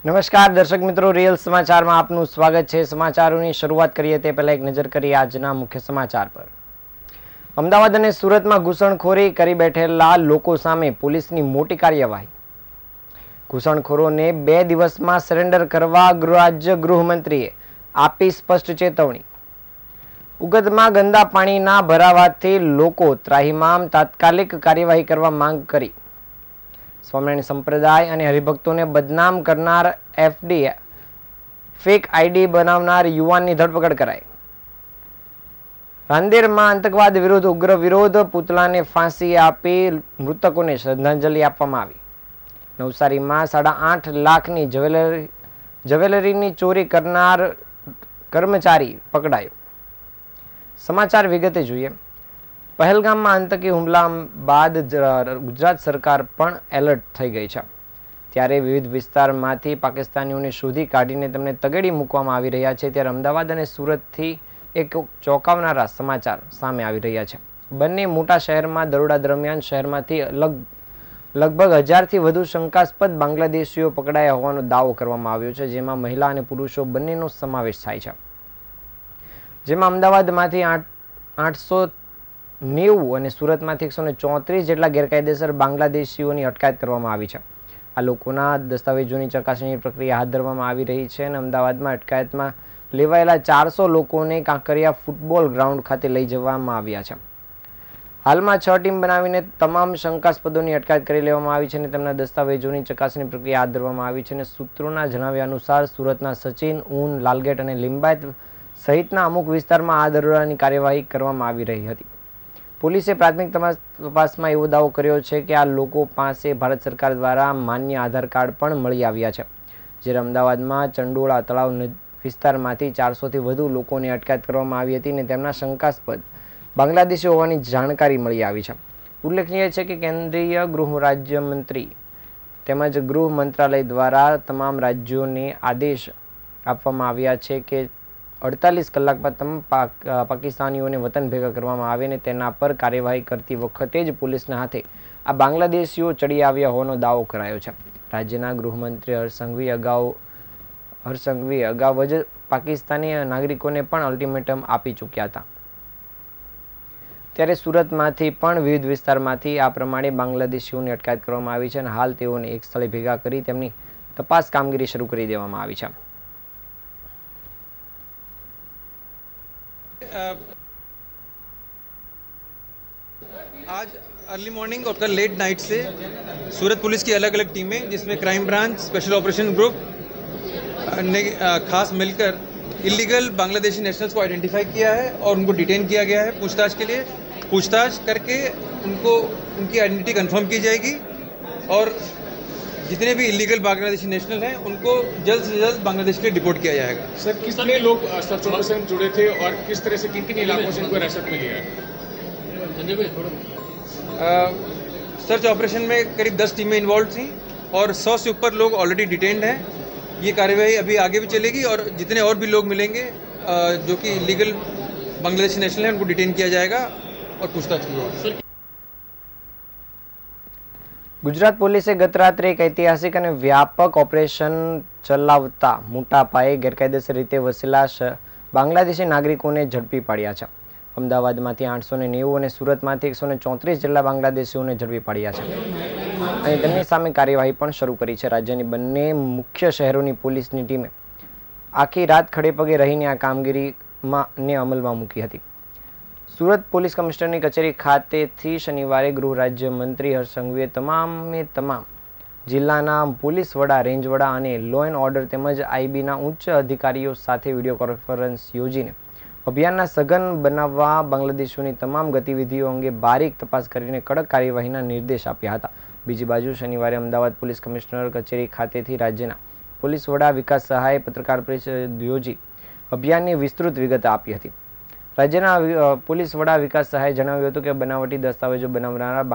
નમસ્કાર દર્શક મિત્રો, રિયલ સમાચારમાં આપનું સ્વાગત છે। સમાચારોની શરૂઆત કરીએ તે પહેલા એક નજર કરીએ આજના મુખ્ય સમાચાર પર। અમદાવાદ અને સુરતમાં ઘૂસણખોરી કરી બેઠેલા લોકો સામે પોલીસની મોટી કાર્યવાહી। ઘૂસણખોરોને 2 દિવસમાં સરેન્ડર કરવા રાજ્ય ગૃહમંત્રીએ આપી સ્પષ્ટ ચેતવણી। ઉગદમાં ગંદા પાણીના ભરાવાથી લોકો ત્રાહિમામ, તાત્કાલિક કાર્યવાહી કરવા માંગ કરી। સ્વામિનારાયણ સંપ્રદાય અને હરિભક્તોને બદનામ કરનાર એફડી ફેક આઈડી બનાવનાર યુવાનની ધરપકડ કરાઈ। રાંદેરમાં આતંકવાદ વિરુદ્ધ ઉગ્ર વિરોધ, પુતળાને ફાંસી આપી મૃતકોને શ્રદ્ધાંજલિ આપવામાં આવી। નવસારીમાં 8.5 લાખની જ્વેલરીની ચોરી કરનાર કર્મચારી પકડાયો। સમાચાર વિગતે જોઈએ। પહેલગામમાં આતંકી હુમલા બાદ ગુજરાત સરકાર પણ એલર્ટ થઈ ગઈ છે। ત્યારે વિવિધ વિસ્તારમાંથી પાકિસ્તાનીઓને શોધી કાઢીને તેમને તગેડી મૂકવામાં આવી રહ્યા છે। ત્યારે અમદાવાદ અને સુરતથી એક ચોંકાવનારા સમાચાર સામે આવી રહ્યા છે। બંને મોટા શહેરમાં દરોડા દરમિયાન શહેરમાંથી લગભગ 1000થી વધુ શંકાસ્પદ બાંગ્લાદેશીઓ પકડાયા હોવાનો દાવો કરવામાં આવ્યો છે, જેમાં મહિલા અને પુરુષો બંનેનો સમાવેશ થાય છે। જેમાં અમદાવાદમાંથી 890 અને સુરતમાંથી 134 જેટલા ગેરકાયદેસર બાંગ્લાદેશીઓની અટકાયત કરવામાં આવી છે। આ લોકોના દસ્તાવેજોની ચકાસણી પ્રક્રિયા હાથ ધરવામાં આવી રહી છે અને અમદાવાદમાં અટકાયતમાં લેવાયેલા 400 લોકોને કાંકરિયા ફૂટબોલ ગ્રાઉન્ડ ખાતે લઈ જવામાં આવ્યા છે। હાલમાં 6 ટીમ બનાવીને તમામ શંકાસ્પદોની અટકાયત કરી લેવામાં આવી છે અને તેમના દસ્તાવેજોની ચકાસણી પ્રક્રિયા હાથ ધરવામાં આવી છે અને સૂત્રોના જણાવ્યા અનુસાર સુરતના સચિન, ઊન, લાલગેટ અને લિંબાયત સહિતના અમુક વિસ્તારમાં આ દરોડાની કાર્યવાહી કરવામાં આવી રહી હતી। પોલીસે પ્રાથમિક તપાસમાં એવો દાવો કર્યો છે કે આ લોકો પાસે ભારત સરકાર દ્વારા માન્ય આધાર કાર્ડ પણ મળી આવ્યા છે। જ્યારે અમદાવાદમાં ચંડોળા તળાવ વિસ્તારમાંથી 400થી વધુ લોકોની અટકાયત કરવામાં આવી હતી અને તેમના શંકાસ્પદ બાંગ્લાદેશી હોવાની જાણકારી મળી આવી છે। ઉલ્લેખનીય છે કે કેન્દ્રીય ગૃહ રાજ્યમંત્રી તેમજ ગૃહ મંત્રાલય દ્વારા તમામ રાજ્યોને આદેશ આપવામાં આવ્યા છે કે 48 કલાકમાં તમામ પાકિસ્તાનીઓને વતન ભેગા કરવામાં આવે અને તેના પર કાર્યવાહી કરતી વખતે જ પોલીસના હાથે આ બાંગ્લાદેશીઓ ચડી આવ્યા હોવાનો દાવો કરાયો છે। રાજ્યના ગૃહમંત્રી હર્ષસંઘવીએ અગાઉ જ પાકિસ્તાની નાગરિકોને પણ અલ્ટિમેટમ આપી ચૂક્યા હતા। ત્યારે સુરતમાંથી પણ વિવિધ વિસ્તારમાંથી આ પ્રમાણે બાંગ્લાદેશીઓની અટકાયત કરવામાં આવી છે અને હાલ તેઓને એક સ્થળે ભેગા કરી તેમની તપાસ કામગીરી શરૂ કરી દેવામાં આવી છે। आज अर्ली मॉर्निंग और कल लेट नाइट से सूरत पुलिस की अलग अलग टीमें जिसमें crime branch, special operation group ने खास मिलकर इलीगल बांग्लादेशी नेशनल्स को आइडेंटिफाई किया है और उनको डिटेन किया गया है पूछताछ के लिए। पूछताछ करके उनकी आइडेंटिटी कंफर्म की जाएगी और जितने भी इलीगल बांग्लादेशी नेशनल हैं उनको जल्द से जल्द बांग्लादेश के लिए डिपोर्ट किया जाएगा। सर कितने लोग सर्च ऑपरेशन में जुड़े थे और किस तरह से किन किन इलाकों से इनको हिरासत में लिया है? सर्च ऑपरेशन में करीब 10 टीमें इन्वॉल्व थी और 100 से ऊपर लोग ऑलरेडी डिटेन्ड हैं। ये कार्यवाही अभी आगे भी चलेगी और जितने और भी लोग मिलेंगे जो कि इलीगल बांग्लादेशी नेशनल हैं उनको डिटेन किया जाएगा और पूछताछ की जाएगी। ગુજરાત પોલીસે ગત રાત્રે એક ઐતિહાસિક અને વ્યાપક ઓપરેશન ચલાવતા મોટા પાયે ગેરકાયદેસર રીતે વસેલા બાંગ્લાદેશી નાગરિકોને ઝડપી પાડ્યા છે। અમદાવાદમાંથી 890 અને સુરતમાંથી 134 જેટલા બાંગ્લાદેશીઓને ઝડપી પાડ્યા છે અને તેમની સામે કાર્યવાહી પણ શરૂ કરી છે। રાજ્યની બંને મુખ્ય શહેરોની પોલીસની ટીમે આખી રાત ખડેપગે રહીને આ કામગીરીને અમલમાં મૂકી હતી। સુરત પોલીસ કમિશનરની કચેરી ખાતેથી શનિવારે ગૃહ રાજ્યમંત્રી હર્ષસંઘવીએ તમામ જિલ્લાના પોલીસ વડા, રેન્જ વડા અને લો એન્ડ ઓર્ડર તેમજ આઈબીના ઉચ્ચ અધિકારીઓ સાથે વિડીયો કોન્ફરન્સ યોજીને અભિયાનના સઘન બનાવવા બાંગ્લાદેશીઓની તમામ ગતિવિધિઓ અંગે બારીક તપાસ કરીને કડક કાર્યવાહીના નિર્દેશ આપ્યા હતા। બીજી બાજુ શનિવારે અમદાવાદ પોલીસ કમિશનર કચેરી ખાતેથી રાજ્યના પોલીસ વડા વિકાસ સહાયે પત્રકાર પરિષદ યોજી અભિયાનની વિસ્તૃત વિગત આપી હતી। રાજ્યના પોલીસ વડા વિકાસ સહાયે જણાવ્યું હતું કે બનાવટી દસ્તાવેજો બનાવનારા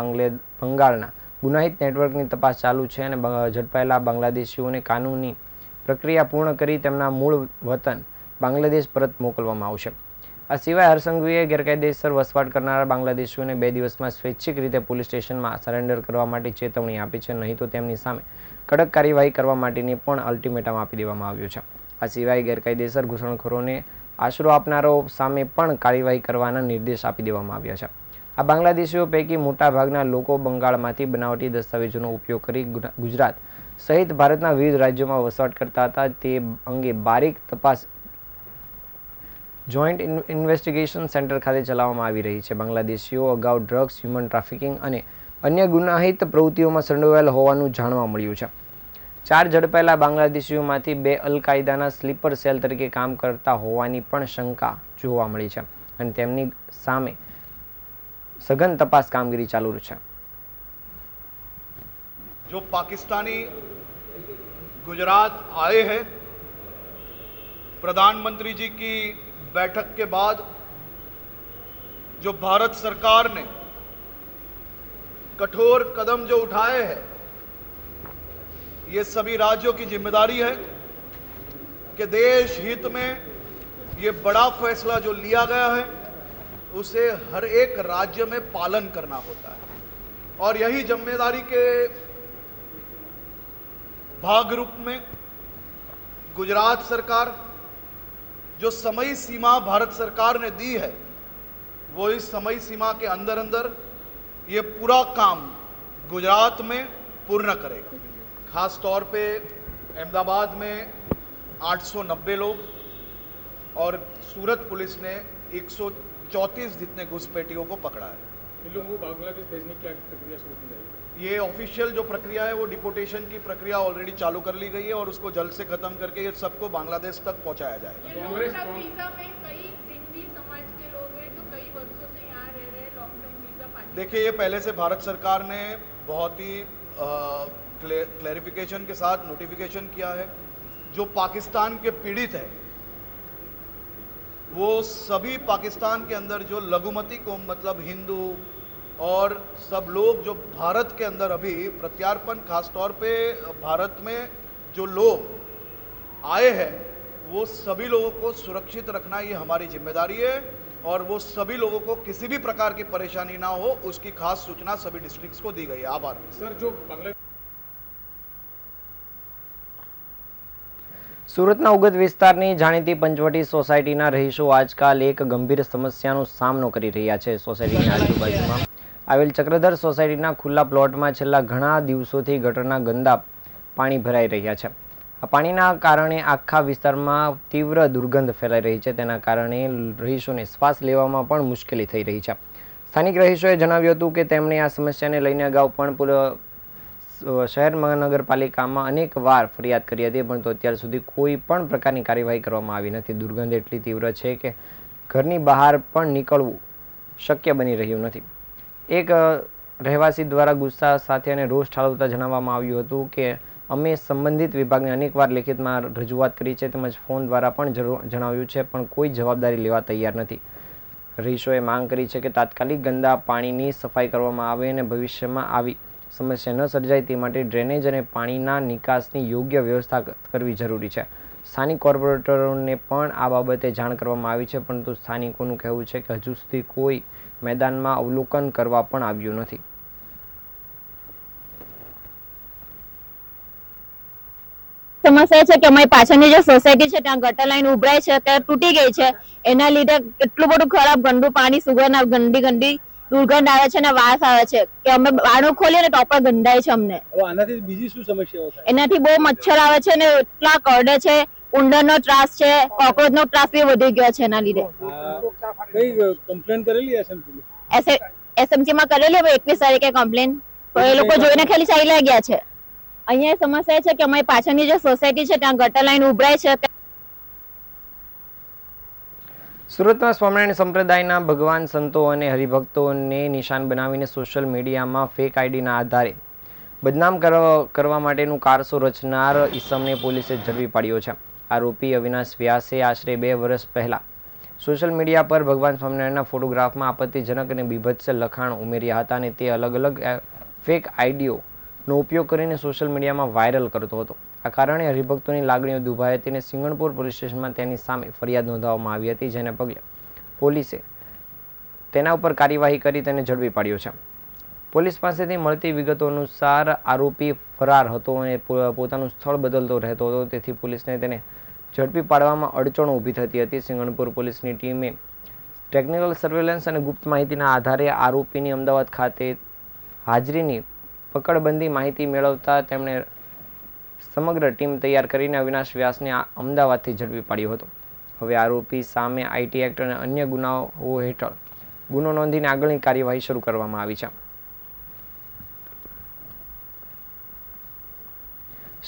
બંગાળના ગુનાહિત નેટવર્કની તપાસ ચાલુ છે અને ઝડપાયેલા બાંગ્લાદેશીઓને કાનૂની પ્રક્રિયા પૂર્ણ કરી તેમના મૂળ વતન બાંગ્લાદેશ પરત મોકલવામાં આવશે। આ સિવાય હરસંઘવીએ ગેરકાયદેસર વસવાટ કરનારા બાંગ્લાદેશીઓને 2 દિવસમાં સ્વૈચ્છિક રીતે પોલીસ સ્ટેશનમાં સરેન્ડર કરવા માટે ચેતવણી આપી છે, નહીં તો તેમની સામે કડક કાર્યવાહી કરવા માટેની પણ અલ્ટિમેટમ આપી દેવામાં આવ્યું છે. આ સિવાય ગેરકાયદેસર ઘૂસણખોરોને આશરો આપનારો સામે પણ કાર્યવાહી કરવાના નિર્દેશ આપી દેવામાં આવ્યા છે. આ બાંગ્લાદેશીઓ પૈકી મોટાભાગના લોકો બંગાળમાંથી બનાવટી દસ્તાવેજોનો ઉપયોગ કરી ગુજરાત સહિત ભારતના વિવિધ રાજ્યોમાં વસવાટ કરતા હતા. તે અંગે બારીક તપાસ જોઈન્ટ ઇન્વેસ્ટિગેશન સેન્ટર ખાતે ચલાવવામાં આવી રહી છે. બાંગ્લાદેશીઓ અગાઉ ડ્રગ્સ, હ્યુમન ટ્રાફિકિંગ અને અન્ય ગુનાહિત પ્રવૃત્તિઓમાં સંડોવાયેલ હોવાનું જાણવા મળ્યું છે. 4 ઝડપાયેલા બાંગ્લાદેશીઓમાંથી 2 અલ કાયદાના સ્લીપર સેલ તરીકે કામ કરતા હોવાની પણ શંકા જોવા મળી છે અને તેમની સામે સઘન તપાસ કામગીરી ચાલુ છે. जो पाकिस्तानी गुजरात आए हैं, प्रधानमंत्री जी की बैठक के बाद जो भारत सरकार ने कठोर कदम जो उठाए हैं, ये सभी राज्यों की जिम्मेदारी है कि देश हित में ये बड़ा फैसला जो लिया गया है उसे हर एक राज्य में पालन करना होता है और यही जिम्मेदारी के भाग रूप में गुजरात सरकार जो समय सीमा भारत सरकार ने दी है वो इस समय सीमा के अंदर अंदर ये पूरा काम गुजरात में पूर्ण करेगा. खास तौर पे अहमदाबाद में 890 लोग और सूरत पुलिस ने 134 जितने घुसपैठियों को पकड़ा है. इन लोगों को बांग्लादेश भेजने की क्या प्रक्रिया शुरू की जाएगी? ये ऑफिशियल जो प्रक्रिया है वो डिपोटेशन की प्रक्रिया ऑलरेडी चालू कर ली गई है और उसको जल्द से खत्म करके ये सबको बांग्लादेश तक पहुंचाया जाएगा. कांग्रेस वीजा में कई सिंधी समाज के लोग हैं जो कई वर्षों से यहाँ रह रहे हैं, लॉन्ग टर्म वीजा पाने. देखिए, ये पहले से भारत सरकार ने बहुत ही क्लैरिफिकेशन के साथ नोटिफिकेशन किया है. जो पाकिस्तान के पीड़ित है वो सभी पाकिस्तान के अंदर जो लघुमती कौम मतलब हिंदू और सब लोग जो भारत के अंदर अभी प्रत्यार्पण खास तौर पे भारत में जो लोग आए हैं वो सभी लोगों को सुरक्षित रखना ये हमारी जिम्मेदारी है और वो सभी लोगों को किसी भी प्रकार की परेशानी ना हो उसकी खास सूचना सभी डिस्ट्रिक्ट्स को दी गई है. आभार. सर, जो बांग्लादेश સુરતના ઉગત વિસ્તારની જાણીતી પંચવટી સોસાયટીના રહીશો આજકાલ એક ગંભીર સમસ્યાનો સામનો કરી રહ્યા છે. સોસાયટીની આજુબાજુમાં આવેલ ચક્રધર સોસાયટીના ખુલ્લા પ્લોટમાં છેલ્લા ઘણા દિવસોથી ગટરના ગંદા પાણી ભરાઈ રહ્યા છે. આ પાણીના કારણે આખા વિસ્તારમાં તીવ્ર દુર્ગંધ ફેલાઈ રહી છે. તેના કારણે રહીશોને શ્વાસ લેવામાં પણ મુશ્કેલી થઈ રહી છે. સ્થાનિક રહીશોએ જણાવ્યું હતું કે તેમણે આ સમસ્યાને લઈને અગાઉ પણ શહેર મહાનગરપાલિકામાં અનેક વાર ફરિયાદ કરી હતી, પરંતુ અત્યાર સુધી કોઈ પણ પ્રકારની કાર્યવાહી કરવામાં આવી નથી. દુર્ગંધ એટલી તીવ્ર છે કે ઘરની બહાર પણ નીકળવું શક્ય બની રહ્યું નથી. એક રહેવાસી દ્વારા ગુસ્સા સાથે અને રોષ ઠાલવતા જણાવવામાં આવ્યું હતું કે અમે સંબંધિત વિભાગને અનેકવાર લેખિતમાં રજૂઆત કરી છે તેમજ ફોન દ્વારા પણ જણાવ્યું છે, પણ કોઈ જવાબદારી લેવા તૈયાર નથી. રહીશોએ માંગ કરી છે કે તાત્કાલિક ગંદા પાણીની સફાઈ કરવામાં આવે અને ભવિષ્યમાં આવી સમસ્યા ન સર્જાય તે માટે ડ્રેનેજ અને પાણીના નિકાસની યોગ્ય વ્યવસ્થા કરવી જરૂરી છે. સ્થાનિક કોર્પોરેટરોને પણ આ બાબતે જાણ કરવામાં આવી છે, પરંતુ સ્થાનિકોનું કહેવું છે કે હજુ સુધી કોઈ મેદાનમાં અવલોકન કરવા પણ આવ્યું નથી. સમસ્યા છે કે અમારી પાછળની જે સોસાયટી છે ત્યાં ગટર લાઈન ઉભરાય છે ત્યાં તૂટી ગઈ છે. એના લીધે એટલું બધું ખરાબ ગંદુ પાણી સુગંધ ગંદી દુર્ગંધ આવે છે ને વાસ આવે છે કે અમે બારણું ખોલીએ ને તો પણ ગંધાય છે અમને. આનાથી બીજી શું સમસ્યાઓ થાય? એનાથી બહુ મચ્છર આવે છે ને એટલા કરડે છે, ઉંદરનો ત્રાસ છે, કોકરોચનો ત્રાસ બી વધી ગયો છે એના લીધે. કઈ કમ્પ્લેન કરેલી એસએમસી માં કરેલી હવે 21 તારીખે કમ્પ્લેન, તો એ લોકો જોઈને ખાલી ચાલ્યા ગયા છે. અહીંયા સમસ્યા છે કે અમારી પાછળની જે સોસાયટી છે ત્યાં ગટર લાઈન ઉભરાય છે. સુરતમાં સ્વામિનારાયણ સંપ્રદાયના ભગવાન સંતો અને હરિભક્તોને નિશાન બનાવીને સોશિયલ મીડિયામાં ફેક આઈડીના આધારે બદનામ કરવા માટેનું કારસો રચનાર ઈસમને પોલીસે ઝડપી પાડ્યો છે. આરોપી અવિનાશ વ્યાસે આશરે 2 વર્ષ પહેલા સોશિયલ મીડિયા પર ભગવાન સ્વામિનારાયણના ફોટોગ્રાફમાં આપત્તિજનક અને બીભત્સ લખાણ ઉમેર્યા હતા અને તે અલગ અલગ ફેક આઈડીઓનો ઉપયોગ કરીને સોશિયલ મીડિયામાં વાયરલ કરતો હતો. આ કારણે હરિભક્તોની લાગણીઓ દુભાઈ હતી અને સિંગણપુર પોલીસ સ્ટેશનમાં તેની સામે ફરિયાદ નોંધવામાં આવી હતી, જેને પગલે પોલીસે તેના ઉપર કાર્યવાહી કરી તેને ઝડપી પાડ્યો છે. પોલીસ પાસેથી મળતી વિગતો અનુસાર આરોપી ફરાર હતો અને પોતાનું સ્થળ બદલતો રહેતો હતો, તેથી પોલીસને તેને ઝડપી પાડવામાં અડચણો ઊભી થતી હતી. સિંગણપુર પોલીસની ટીમે ટેકનિકલ સર્વેલન્સ અને ગુપ્ત માહિતીના આધારે આરોપીની અમદાવાદ ખાતે હાજરીની પકડબંધી માહિતી મેળવતા તેમણે સમગ્ર ટીમ તૈયાર કરીને અવિનાશ વ્યાસને અમદાવાદથી ઝડપી પાડ્યો હતો. હવે આરોપી સામે આઈટી એક્ટ અને અન્ય ગુનાઓ હેઠળ ગુનો નોંધીને આગળની કાર્યવાહી શરૂ કરવામાં આવી છે.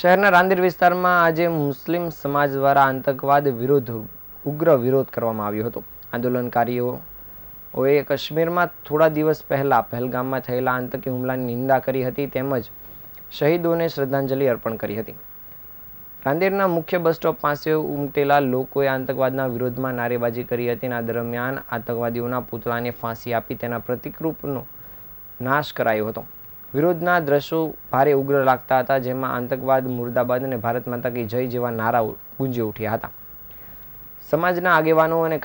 શહેરના રાંદેર વિસ્તારમાં આજે મુસ્લિમ સમાજ દ્વારા આતંકવાદ વિરુદ્ધ ઉગ્ર વિરોધ કરવામાં આવ્યો હતો. આંદોલનકારીઓએ કાશ્મીરમાં થોડા દિવસ પહેલા પહેલગામમાં થયેલા આતંકી હુમલાની નિંદા કરી હતી તેમજ શહીદોને શ્રદ્ધાંજલિ અર્પણ કરી હતી. રાંદેરના મુખ્ય બસ સ્ટોપ પાસે ઉમટેલા લોકોએ આતંકવાદના વિરોધમાં નારેબાજી કરી હતી. આ દરમિયાન આતંકવાદીઓના પૂતળાને ફાંસી આપી તેના પ્રતિકરૂપનો નાશ કરાયો હતો. વિરોધના દ્રશ્યો ભારે ઉગ્ર લાગતા હતા, જેમાં આતંકવાદ મુર્દાબાદ અને ભારત માતા કી જય જેવા નારાઓ ગુંજી ઉઠ્યા હતા. સમાજના આગેવાનો અને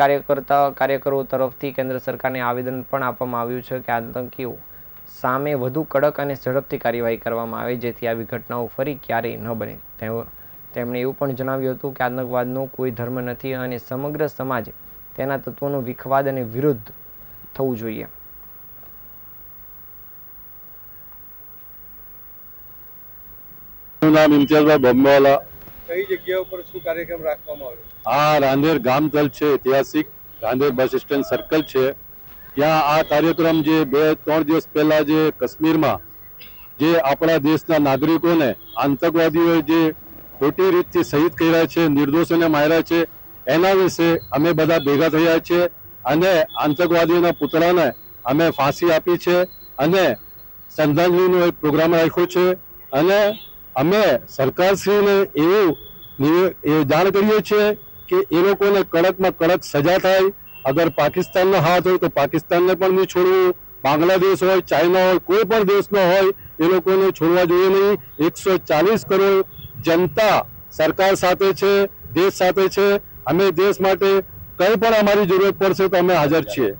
કાર્યકરો તરફથી કેન્દ્ર સરકારને આવેદન પણ આપવામાં આવ્યું છે કે આતંકીઓ સામે વધુ કડક અને ઝડપથી કાર્યવાહી કરવામાં આવે, જેથી આવી ઘટનાઓ ફરી ક્યારેય ન બને. તેમણે એવું પણ જણાવ્યું હતું કે આતંકવાદનો કોઈ ધર્મ નથી અને સમગ્ર સમાજે તેના તત્વોનો વિખવાદ અને વિરુદ્ધ થવું જોઈએ. નામ ઇમ્તિયાઝભાઈ બોમ્બેવાલા. કઈ જગ્યા ઉપર શું કાર્યક્રમ રાખવામાં આવ્યો? આ રાંદેર ગામતલ છે, ઐતિહાસિક રાંદેર બસ સ્ટેન્ડ સર્કલ છે. ત્યાં આ કાર્યક્રમ જે 2-3 દિવસ પહેલા જે કાશ્મીરમાં જે આપણા દેશના નાગરિકોને આતંકવાદીઓએ જે ખોટી રીતથી શહીદ કર્યા છે, નિર્દોષોને માર્યા છે, એના વિશે અમે બધા ભેગા થયા છે અને આતંકવાદીઓના પુતળાને અમે ફાંસી આપી છે અને શ્રદ્ધાંજલિનો એક પ્રોગ્રામ રાખ્યો છે અને અમે સરકારશ્રીને એવું જાણ કરીએ છીએ કે એ લોકોને કડકમાં કડક સજા થાય. અગર પાકિસ્તાનનો હાથ હોય તો પાકિસ્તાનને પણ નહીં છોડવું, બાંગ્લાદેશ હોય, ચાઇના હોય, કોઈ પણ દેશનો હોય એ લોકોને છોડવા જોઈએ નહીં. 140 કરોડ જનતા સરકાર સાથે છે, દેશ સાથે છે. અમે દેશ માટે કંઈ પણ અમારી જરૂરત પડશે તો અમે હાજર છીએ.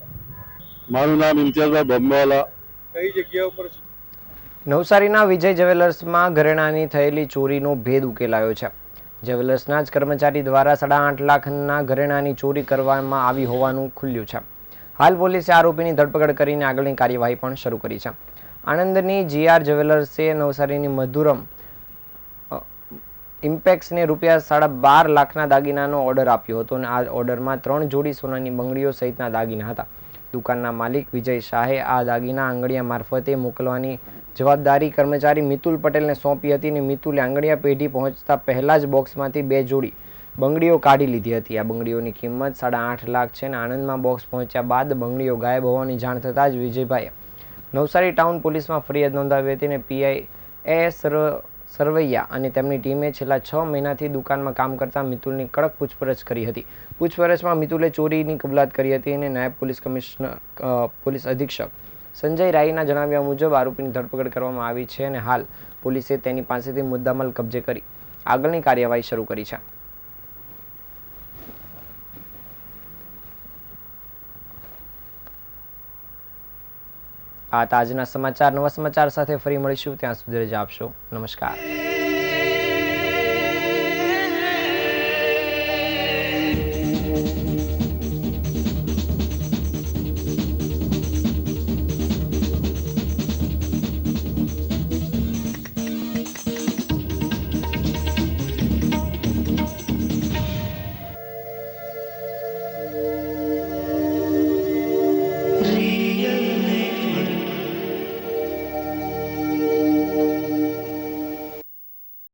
મારું નામ ઇમ્તિયાઝભાઈ બોમ્બેવાલા. કઈ જગ્યા ઉપર? નવસારીના વિજય જ્વેલર્સમાં ઘરેણાંની થયેલી ચોરીનો ભેદ ઉકેલાયો છે. જ્વેલર્સના જ કર્મચારી દ્વારા 8.5 લાખના ઘરેણાંની ચોરી કરવામાં આવી હોવાનું ખુલ્યું છે. હાલ પોલીસે આરોપીની ધરપકડ કરીને આગળની કાર્યવાહી પણ શરૂ કરી છે. આણંદની જીઆર જ્વેલર્સે નવસારીની મધુરમ ઇમ્પેક્સને ₹12.5 લાખના દાગીનાનો ઓર્ડર આપ્યો હતો અને આ ઓર્ડરમાં 3 જોડી સોનાની બંગડીઓ સહિતના દાગીના હતા. દુકાનના માલિક વિજય શાહે આ દાગીના આંગળીયા મારફતે મોકલવાની જવાબદારી કર્મચારી મિતુલ પટેલને સોંપી હતી અને મિતુલે આંગળીયા પેઢી પહોંચતા પહેલા જ બોક્સમાંથી 2 જોડી બંગડીઓ કાઢી લીધી હતી. આ બંગડીઓની કિંમત 8.5 લાખ છે અને આણંદમાં બોક્સ પહોંચ્યા બાદ બંગડીઓ ગાયબ હોવાની જાણ થતાં જ વિજયભાઈએ નવસારી ટાઉન પોલીસમાં ફરિયાદ નોંધાવી હતી અને પીઆઈ એસ સરવૈયા અને તેમની ટીમે છેલ્લા 6 મહિનાથી દુકાનમાં કામ કરતા મિતુલની કડક પૂછપરછ કરી હતી. પૂછપરછમાં મિતુલે ચોરીની કબૂલાત કરી હતી અને નાયબ પોલીસ અધિક્ષક સંજય રાયના જણાવ્યા મુજબ આરોપીની ધરપકડ કરવામાં આવી છે અને હાલ પોલીસે તેની પાસેથી મુદ્દામાલ કબજે કરી આગળની કાર્યવાહી શરૂ કરી છે. આ આજના સમાચાર. નવા સમાચાર સાથે ફરી મળીશું. ત્યાં સુધી રજા આપશો. નમસ્કાર.